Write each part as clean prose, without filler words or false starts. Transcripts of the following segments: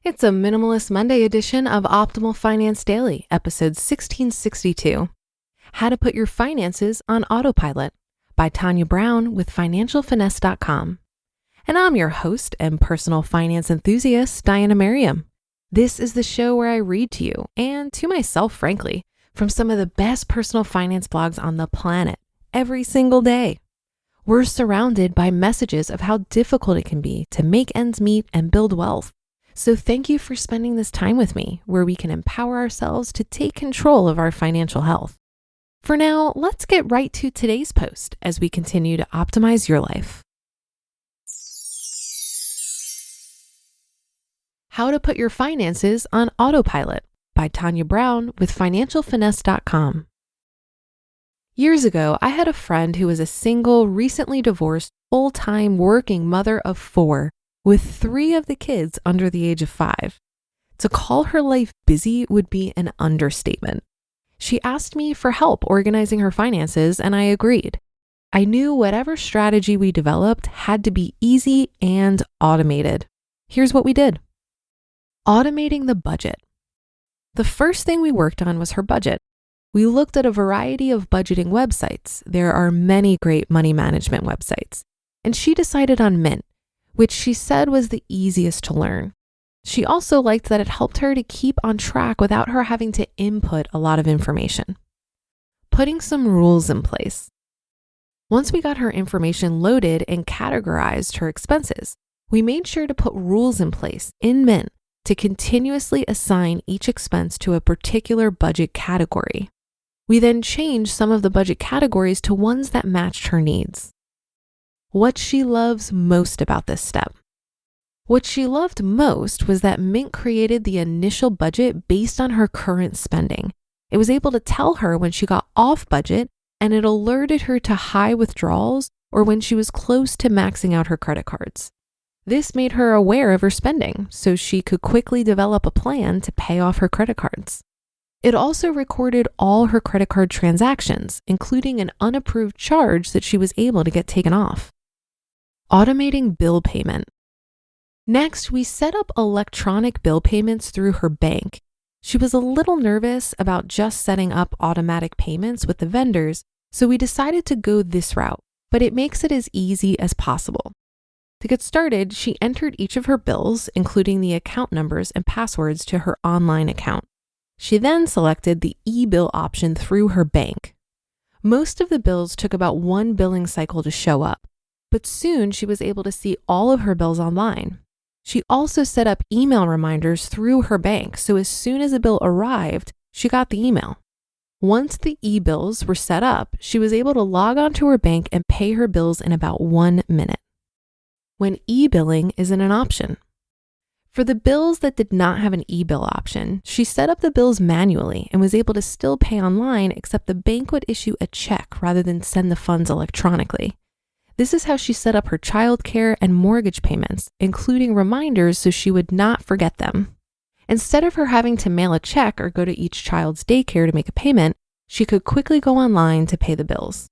It's a Minimalist Monday edition of Optimal Finance Daily, episode 1662. How to Put Your Finances on Autopilot by Tania Brown with financialfinesse.com. And I'm your host and personal finance enthusiast, Diana Merriam. This is the show where I read to you, and to myself, frankly, from some of the best personal finance blogs on the planet every single day. We're surrounded by messages of how difficult it can be to make ends meet and build wealth. So thank you for spending this time with me, where we can empower ourselves to take control of our financial health. For now, let's get right to today's post as we continue to optimize your life. How to Put Your Finances on Autopilot by Tania Brown with financialfinesse.com. Years ago, I had a friend who was a single, recently divorced, full-time working mother of 4 with 3 of the kids under the age of 5. To call her life busy would be an understatement. She asked me for help organizing her finances, and I agreed. I knew whatever strategy we developed had to be easy and automated. Here's what we did. Automating the budget. The first thing we worked on was her budget. We looked at a variety of budgeting websites. There are many great money management websites. And she decided on Mint, which she said was the easiest to learn. She also liked that it helped her to keep on track without her having to input a lot of information. Putting some rules in place. Once we got her information loaded and categorized her expenses, we made sure to put rules in place in Mint to continuously assign each expense to a particular budget category. We then changed some of the budget categories to ones that matched her needs. What she loves most about this step. What she loved most was that Mint created the initial budget based on her current spending. It was able to tell her when she got off budget, and it alerted her to high withdrawals or when she was close to maxing out her credit cards. This made her aware of her spending, so she could quickly develop a plan to pay off her credit cards. It also recorded all her credit card transactions, including an unapproved charge that she was able to get taken off. Automating bill payment. Next, we set up electronic bill payments through her bank. She was a little nervous about just setting up automatic payments with the vendors, so we decided to go this route, but it makes it as easy as possible. To get started, she entered each of her bills, including the account numbers and passwords to her online account. She then selected the e-bill option through her bank. Most of the bills took about 1 billing cycle to show up, but soon she was able to see all of her bills online. She also set up email reminders through her bank, so as soon as a bill arrived, she got the email. Once the e-bills were set up, she was able to log on to her bank and pay her bills in about 1 minute. When e-billing isn't an option. For the bills that did not have an e-bill option, she set up the bills manually and was able to still pay online, except the bank would issue a check rather than send the funds electronically. This is how she set up her childcare and mortgage payments, including reminders so she would not forget them. Instead of her having to mail a check or go to each child's daycare to make a payment, she could quickly go online to pay the bills.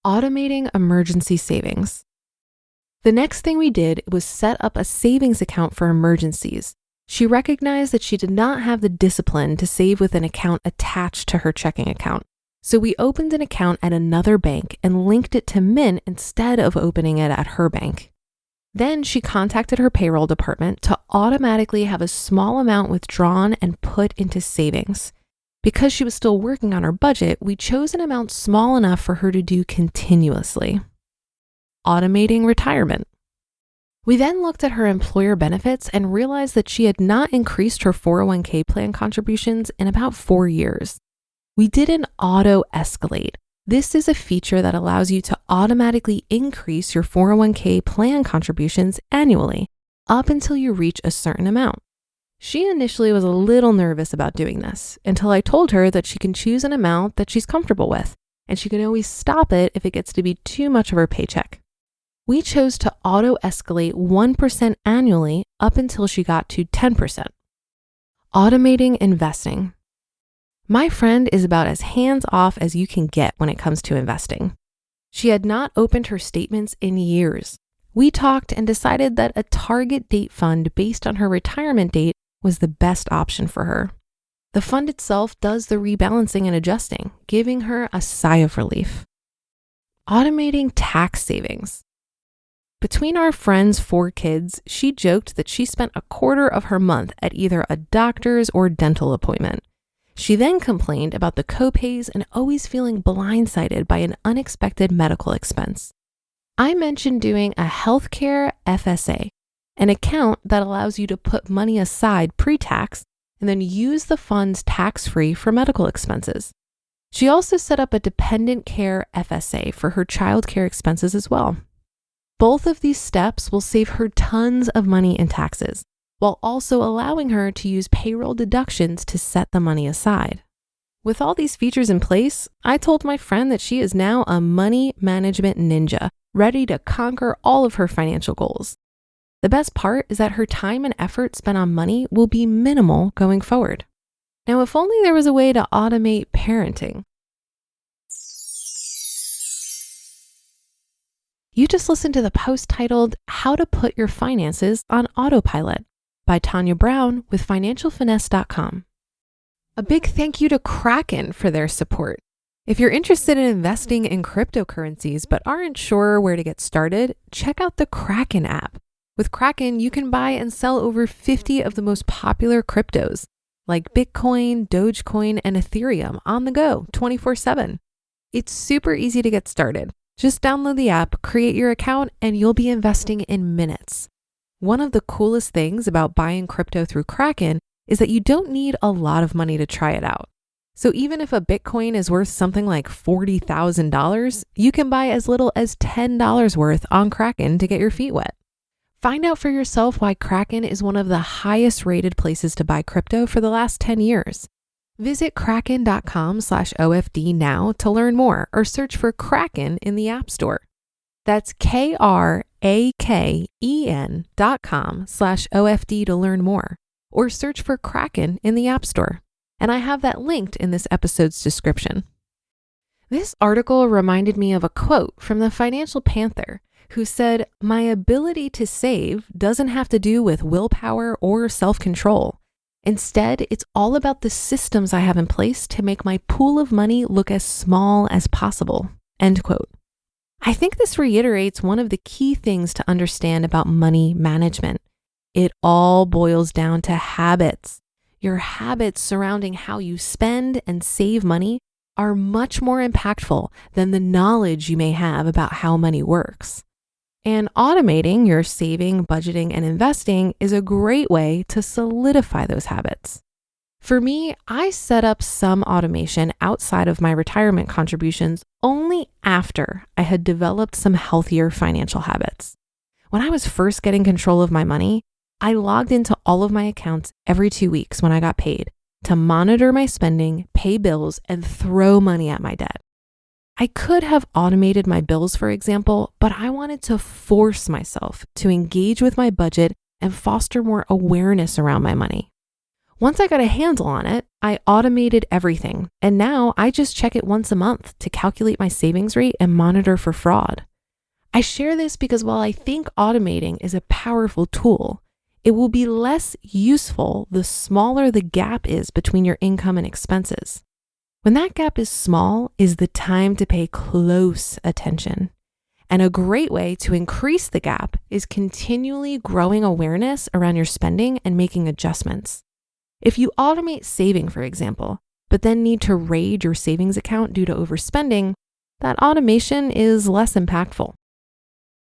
Automating emergency savings. The next thing we did was set up a savings account for emergencies. She recognized that she did not have the discipline to save with an account attached to her checking account. So we opened an account at another bank and linked it to Mint instead of opening it at her bank. Then she contacted her payroll department to automatically have a small amount withdrawn and put into savings. Because she was still working on her budget, we chose an amount small enough for her to do continuously. Automating retirement. We then looked at her employer benefits and realized that she had not increased her 401k plan contributions in about 4 years. We did an auto escalate. This is a feature that allows you to automatically increase your 401k plan contributions annually up until you reach a certain amount. She initially was a little nervous about doing this until I told her that she can choose an amount that she's comfortable with, and she can always stop it if it gets to be too much of her paycheck. We chose to auto escalate 1% annually up until she got to 10%. Automating investing. My friend is about as hands-off as you can get when it comes to investing. She had not opened her statements in years. We talked and decided that a target date fund based on her retirement date was the best option for her. The fund itself does the rebalancing and adjusting, giving her a sigh of relief. Automating tax savings. Between our friends' 4 kids, she joked that she spent a quarter of her month at either a doctor's or dental appointment. She then complained about the copays and always feeling blindsided by an unexpected medical expense. I mentioned doing a healthcare FSA, an account that allows you to put money aside pre-tax and then use the funds tax-free for medical expenses. She also set up a dependent care FSA for her childcare expenses as well. Both of these steps will save her tons of money in taxes, while also allowing her to use payroll deductions to set the money aside. With all these features in place, I told my friend that she is now a money management ninja, ready to conquer all of her financial goals. The best part is that her time and effort spent on money will be minimal going forward. Now, if only there was a way to automate parenting. You just listened to the post titled, How to Put Your Finances on Autopilot by Tania Brown with financialfinesse.com. A big thank you to Kraken for their support. If you're interested in investing in cryptocurrencies but aren't sure where to get started, check out the Kraken app. With Kraken, you can buy and sell over 50 of the most popular cryptos, like Bitcoin, Dogecoin, and Ethereum on the go 24/7. It's super easy to get started. Just download the app, create your account, and you'll be investing in minutes. One of the coolest things about buying crypto through Kraken is that you don't need a lot of money to try it out. So even if a Bitcoin is worth something like $40,000, you can buy as little as $10 worth on Kraken to get your feet wet. Find out for yourself why Kraken is one of the highest rated places to buy crypto for the last 10 years. Visit kraken.com/OFD now to learn more or search for Kraken in the App Store. That's KRAKEN.com/OFD to learn more or search for Kraken in the App Store. And I have that linked in this episode's description. This article reminded me of a quote from the Financial Panther, who said, "My ability to save doesn't have to do with willpower or self-control. Instead, it's all about the systems I have in place to make my pool of money look as small as possible." End quote. I think this reiterates one of the key things to understand about money management. It all boils down to habits. Your habits surrounding how you spend and save money are much more impactful than the knowledge you may have about how money works. And automating your saving, budgeting, and investing is a great way to solidify those habits. For me, I set up some automation outside of my retirement contributions only after I had developed some healthier financial habits. When I was first getting control of my money, I logged into all of my accounts every 2 weeks when I got paid to monitor my spending, pay bills, and throw money at my debt. I could have automated my bills, for example, but I wanted to force myself to engage with my budget and foster more awareness around my money. Once I got a handle on it, I automated everything, and now I just check it once a month to calculate my savings rate and monitor for fraud. I share this because while I think automating is a powerful tool, it will be less useful the smaller the gap is between your income and expenses. When that gap is small is the time to pay close attention. And a great way to increase the gap is continually growing awareness around your spending and making adjustments. If you automate saving, for example, but then need to raid your savings account due to overspending, that automation is less impactful.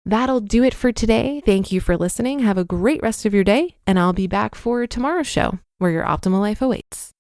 That'll do it for today. Thank you for listening. Have a great rest of your day, and I'll be back for tomorrow's show, where your optimal life awaits.